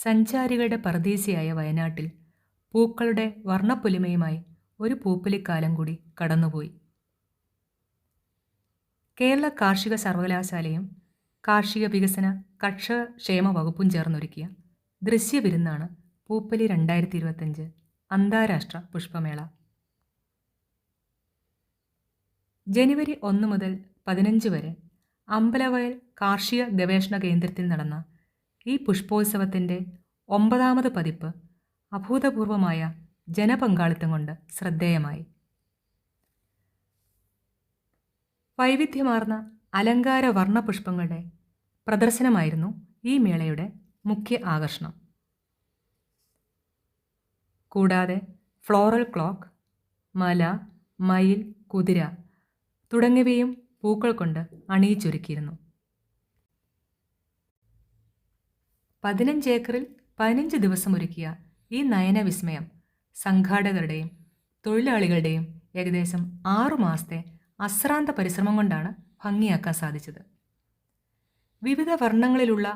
സഞ്ചാരികളുടെ പറുദീസയായ വയനാട്ടിൽ പൂക്കളുടെ വർണ്ണപ്പൊലിമയുമായി ഒരു പൂപ്പൊലിക്കാലം കൂടി കടന്നുപോയി. കേരള കാർഷിക സർവകലാശാലയും കാർഷിക വികസന കർഷക ക്ഷേമ വകുപ്പും ചേർന്നൊരുക്കിയ ദൃശ്യവിരുന്നാണ് പൂപ്പൊലി 2025 അന്താരാഷ്ട്ര പുഷ്പമേള. ജനുവരി 1 മുതൽ 15 വരെ അമ്പലവയൽ കാർഷിക ഗവേഷണ കേന്ദ്രത്തിൽ നടന്ന ഈ പുഷ്പോത്സവത്തിൻ്റെ 9ാമത് പതിപ്പ് അഭൂതപൂർവമായ ജനപങ്കാളിത്തം കൊണ്ട് ശ്രദ്ധേയമായി. വൈവിധ്യമാർന്ന അലങ്കാര വർണ്ണപുഷ്പങ്ങളുടെ പ്രദർശനമായിരുന്നു ഈ മേളയുടെ മുഖ്യ ആകർഷണം. കൂടാതെ ഫ്ലോറൽ ക്ലോക്ക്, മല, മയിൽ, കുതിര തുടങ്ങിയവയും പൂക്കൾ കൊണ്ട് അണിയിച്ചൊരുക്കിയിരുന്നു. 15 ഏക്കറിൽ 15 ദിവസം ഒരുക്കിയ ഈ നയനവിസ്മയം സംഘാടകരുടെയും തൊഴിലാളികളുടെയും ഏകദേശം 6 മാസത്തെ അശ്രാന്ത പരിശ്രമം കൊണ്ടാണ് ഭംഗിയാക്കാൻ സാധിച്ചത്. വിവിധ വർണ്ണങ്ങളിലുള്ള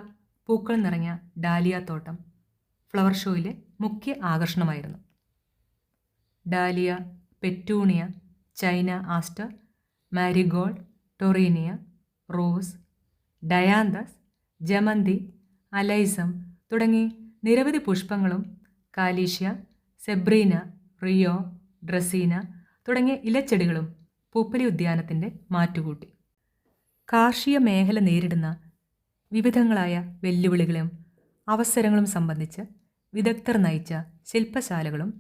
പൂക്കൾ നിറഞ്ഞ ഡാലിയ തോട്ടം ഫ്ലവർ ഷോയിലെ മുഖ്യ ആകർഷണമായിരുന്നു. Dahlia, petunia, China aster, marigold, torenia, rose, dianthus, ജമന്തി, അലൈസം തുടങ്ങി നിരവധി പുഷ്പങ്ങളും കാലീഷ്യ, സെബ്രീന, റിയോ, ഡ്രസീന തുടങ്ങിയ ഇലച്ചെടികളും പൂപ്പൊലി ഉദ്യാനത്തിൻ്റെ മാറ്റുകൂട്ടി. കാർഷിക മേഖല നേരിടുന്ന വിവിധങ്ങളായ വെല്ലുവിളികളും അവസരങ്ങളും സംബന്ധിച്ച് വിദഗ്ധർ നയിച്ച ശില്പശാലകളും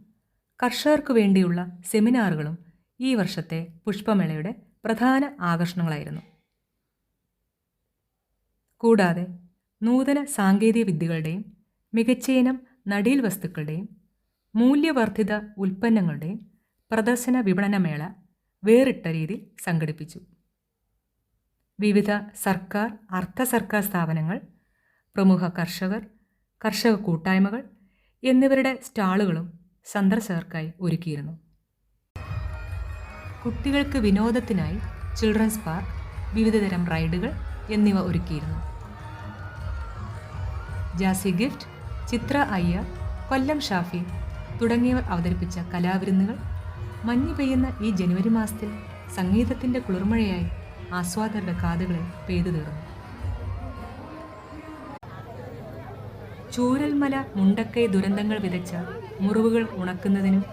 കർഷകർക്കു വേണ്ടിയുള്ള സെമിനാറുകളും ഈ വർഷത്തെ പുഷ്പമേളയുടെ പ്രധാന ആകർഷണങ്ങളായിരുന്നു. കൂടാതെ നൂതന സാങ്കേതിക വിദ്യകളുടെയും മികച്ചയിനം നടീൽ വസ്തുക്കളുടെയും മൂല്യവർദ്ധിത ഉൽപ്പന്നങ്ങളുടെയും പ്രദർശന വിപണനമേള വേറിട്ട രീതിയിൽ സംഘടിപ്പിച്ചു. വിവിധ സർക്കാർ, അർദ്ധ സർക്കാർ സ്ഥാപനങ്ങൾ, പ്രമുഖ കർഷകർ, കർഷക കൂട്ടായ്മകൾ എന്നിവരുടെ സ്റ്റാളുകളും സന്ദർശകർക്കായി ഒരുക്കിയിരുന്നു. കുട്ടികൾക്ക് വിനോദത്തിനായി ചിൽഡ്രൻസ് പാർക്ക്, വിവിധതരം റൈഡുകൾ എന്നിവ ഒരുക്കിയിരുന്നു. ജാസി ഗിഫ്റ്റ്, ചിത്ര അയ്യർ, കൊല്ലം ഷാഫി തുടങ്ങിയവർ അവതരിപ്പിച്ച കലാവിരുന്നുകൾ മഞ്ഞ് പെയ്യുന്ന ഈ ജനുവരി മാസത്തിൽ സംഗീതത്തിൻ്റെ കുളിർമഴയായി ആസ്വാദകരുടെ കാതുകളിൽ പെയ്തു തീർന്നു. ചൂരൽമല മുണ്ടക്കൈ ദുരന്തങ്ങൾ വിതച്ച മുറിവുകൾ ഉണക്കുന്നതിനും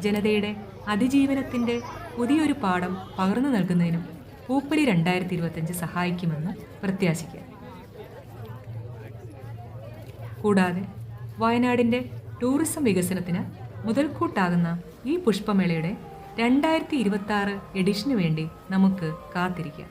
ജനതയുടെ അതിജീവനത്തിൻ്റെ പുതിയൊരു പാഠം പകർന്നു നൽകുന്നതിനും പൂപ്പൊലി 2025 സഹായിക്കുമെന്ന് പ്രത്യാശിക്കാം. കൂടാതെ വയനാടിൻ്റെ ടൂറിസം വികസനത്തിന് മുതൽക്കൂട്ടാകുന്ന ഈ പുഷ്പമേളയുടെ 2026 എഡിഷനു വേണ്ടി നമുക്ക് കാത്തിരിക്കാം.